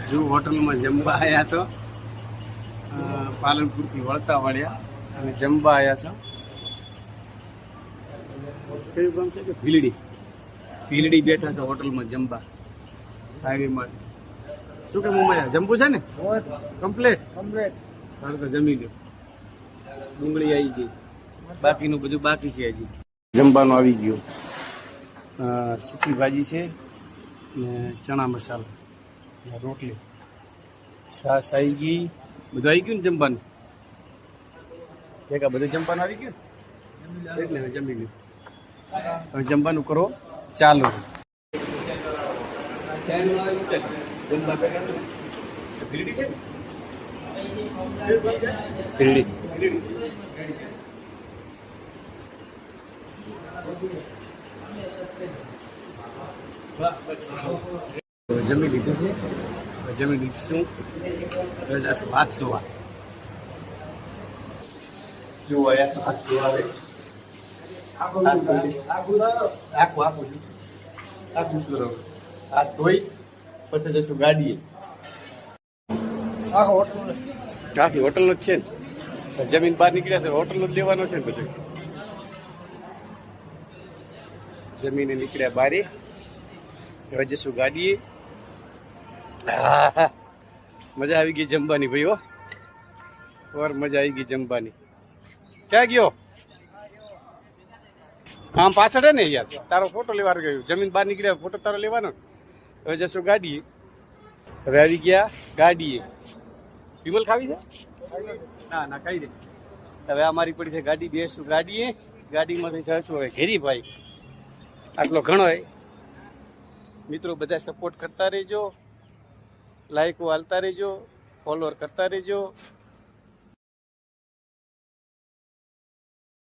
જો હોટલમાં જમવા આવ્યા છો, પાલનપુરથી વળતા વાળ્યા અને જમવા આવ્યા છો. કયું ગામ છે કે ભીલડી બેઠા છો હોટલમાં જમવા હાઈવેમાં. શું કે મુંબઈ જમવું છે ને કમ્પ્લેટ સારું તો જમી લો. ડુંગળી આવી ગઈ, બાકીનું બધું બાકી છે હજી. જમવાનું આવી ગયું. સૂકી ભાજી છે ને ચણા મસાલો, રોટલી, છાશ આવી ગઈ. બધું આવી ગયું ને જમવાનું? કે બધું જમવાનું આવી ગયું એટલે હવે જમી ગયું. હવે જમવાનું કરો ચાલો. જમી લીધું છે, જમી લીધું હાથ ધોવા. જો હાથ ધોવા હાથ ધોઈ પછી જશું ગાડીએ. આખી હોટલનો જ છે ને, જમીન બહાર નીકળ્યા તો હોટલનો જ લેવાનો છે ને બધું. જમીને નીકળ્યા બારે, હવે જશું ગાડીએ. મજા આવી ગઈ જમવાની ભાઈ હો, ઓર મજા આવી ગઈ જમવાની. ક્યાં ગયો? આમ પાછળ હે ને યાર, તારો ફોટો લેવાનો ગયો. જમીન બહાર નીકળ્યા, ફોટો તારો લેવાનો. હવે જશું ગાડીએ. હવે આવી ગયા ગાડીએ. વિમલ ખાવી છે? ના ખાઈ દે. હવે અમારી પડી છે ગાડી, બેસું ગાડીએ. ગાડીમાંથી જશું હવે ઘેરી ભાઈ. આટલો ઘણો હોય મિત્રો, બધા સપોર્ટ કરતા રહેજો, લાઈકો હાલતા રહેજો, ફોલોઅર કરતા રહેજો.